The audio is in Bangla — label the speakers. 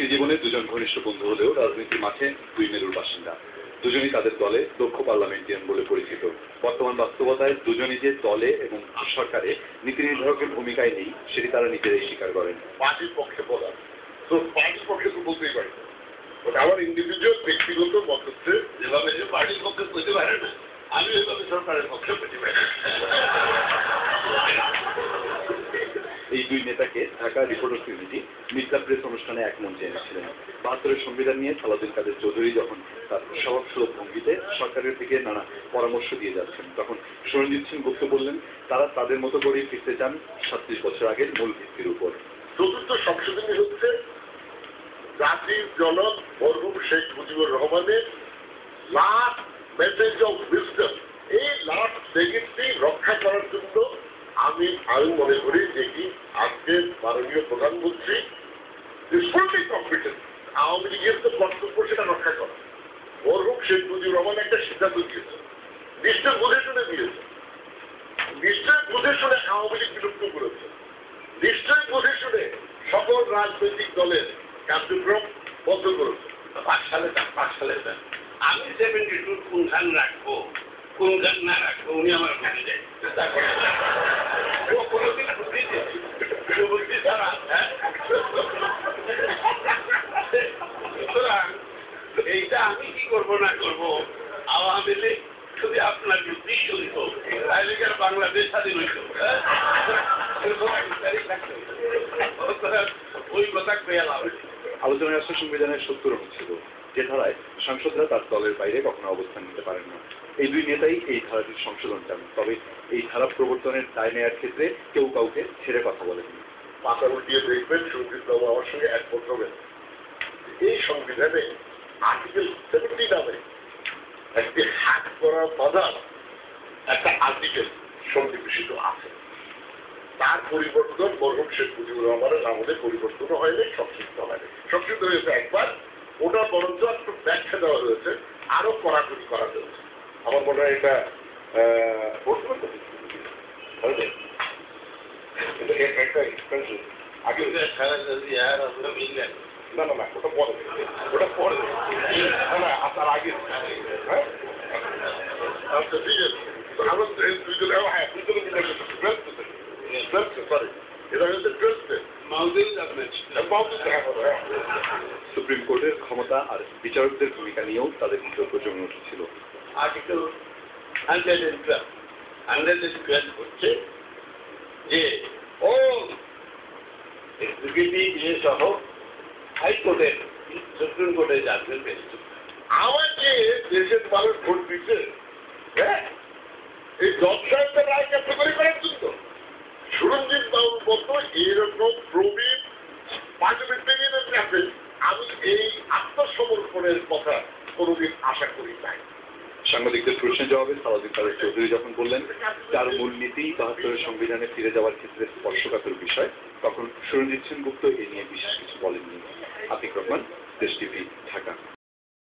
Speaker 1: ব্যক্তি জীবনে দুজন ঘনিষ্ঠ বন্ধু হলেও রাজনীতির মাঠে দুই মেরুর বাসিন্দা। দুজনই তাদের দলে দক্ষ পার্লামেন্টিয়ান বলে পরিচিত। বর্তমান বাস্তবতায় দুজনই যে দলে এবং সরকারে নীতি নির্ধারকের ভূমিকায় নেই, সেটি তারা নিজেরাই স্বীকার করেন।
Speaker 2: পার্টির পক্ষে বলা তো পার্টির পক্ষে তো বলতেই পারি, আমার ইন্ডিভিজুয়াল ব্যক্তিগত মত হচ্ছে যেভাবে পার্টির পক্ষে বলতে পারে না, আমি ওইভাবে সরকারের পক্ষে বলতে পারি।
Speaker 1: এই দুই নেতাকে ঢাকা রিপোর্টার্স ইউনিটি মিথ্যা প্রেস অনুষ্ঠানে এক মঞ্চে এনেছিলেন। ৭২-এর সংবিধান নিয়ে সালাউদ্দিন কাদের চৌধুরী যখন তার স্বভাবসুলভ ভঙ্গিতে সরকারের দিকে নানা পরামর্শ দিয়ে যাচ্ছেন, তখন সুরঞ্জিত সিং গুপ্ত বললেন তারা তাদের মতো করেই ফিরতে চান ৩৭ বছর আগের মূল ভিত্তির উপর।
Speaker 2: চতুর্থ সংশোধনী হচ্ছে জাতির জনক মরহুম শেখ মুজিবুর রহমানের লাস্ট মেসেজ অফ উইজডম। এই লাস্ট লেগেসি রক্ষা করার জন্য আমি মনে করি যে কি আজকে মাননীয় প্রধানমন্ত্রী ফুললি কম্পিটেন্ট, আওয়ামী লীগের তো কর্তব্য সেটা রক্ষা করা। মরহুম শেখ মুজিবুর রহমান একটা সিদ্ধান্ত দিয়েছে, নিশ্চয় বুঝে শুনে দিয়েছে, নিশ্চয় বুঝে শুনে আওয়ামী লীগ বিলুপ্ত করেছে, নিশ্চয় বুঝে শুনে সকল রাজনৈতিক দলের কার্যক্রম বন্ধ করেছে।
Speaker 3: 5 সালে আমি 72 কোন গান রাখবো কোন গান না রাখবো উনি আমার কাছে দেয়। কোনোদিন বুদ্ধি ছাড়া সুতরাং এইটা আমি কি করবো না করবো, আওয়ামী লীগ যদি আপনার বুদ্ধি শুনত তাহলে কি আর বাংলাদেশ স্বাধীন হইত? ওই কথা পেয়ালাম।
Speaker 1: আলোচনায় আসছে সংবিধানের ৭০ অনুচ্ছেদ, যে ধারায় সাংসদরা তার দলের বাইরে কখনো অবস্থান নিতে পারেন না। এই দুই নেতাই এই ধারাটির সংশোধন চান, তবে এই ধারা প্রবর্তনের দায় নেওয়ার ক্ষেত্রে কেউ কাউকে ছেড়ে কথা বলেনি।
Speaker 2: মাথা উঠিয়ে দেখবেন সুরজিৎ বাবু আমার সঙ্গে একমত হবেন। এই সংবিধানে আর্টিকেল 70 নামে একটি হ্যাক করা বাধার একটা আর্টিকেল সন্নিবেশিত আছে। তার পরিবর্তন মরহুম শেখ মুজিবুর রহমানের আমলে পরিবর্তন হয়নি, সংক্ষিপ্ত হয়নি। সংক্ষিপ্ত হয়েছে একবার, ওটা বরঞ্চ একটু ব্যাখ্যা দেওয়া হয়েছে, আরো কড়াকড়ি করা হয়েছে। আমার মনে হয় এটা একটা এক্সপেন্সিভ আগে না ওটা পরে, ওটা পরে না আপনার আগে। হ্যাঁ আচ্ছা ঠিক আছে, আমরা দুজনে হ্যাঁ দুজনে সরি এটা হচ্ছে
Speaker 1: সুপ্রিম কোর্টের ক্ষমতা আর বিচারকদের ভূমিকা নিয়েও তাদের বিতর্ক জমে উঠেছিল।
Speaker 3: আর্টিকেল 112 হচ্ছে যে ও এক্সিকিউটিভ সহ হাইকোর্টের সুপ্রিম কোর্টের জাজমেন্ট পেশ
Speaker 2: আমাকে দেশের মানুষ ভোট দিচ্ছে, হ্যাঁ এই জজ সাহেবদের রায় কার্যকরী করার জন্য। সুরঞ্জিত বাবুর মতো এরকম প্রবীণ পার্লামেন্টারিয়ানের কাছে আমি এই আত্মসমর্পণের কথা কোনোদিন আশা করি নাই।
Speaker 1: সাংবাদিকদের প্রশ্নের জবাবে সালাউদ্দিন কাদের চৌধুরী যখন বললেন তার মূলনীতি ৭২-এর সংবিধানে ফিরে যাওয়ার ক্ষেত্রে স্পর্শকাতর বিষয়, তখন সুরঞ্জিত সেন গুপ্ত এ নিয়ে বিশেষ কিছু বলেননি। আতিক রহমান, দেশ টিভি, ঢাকা।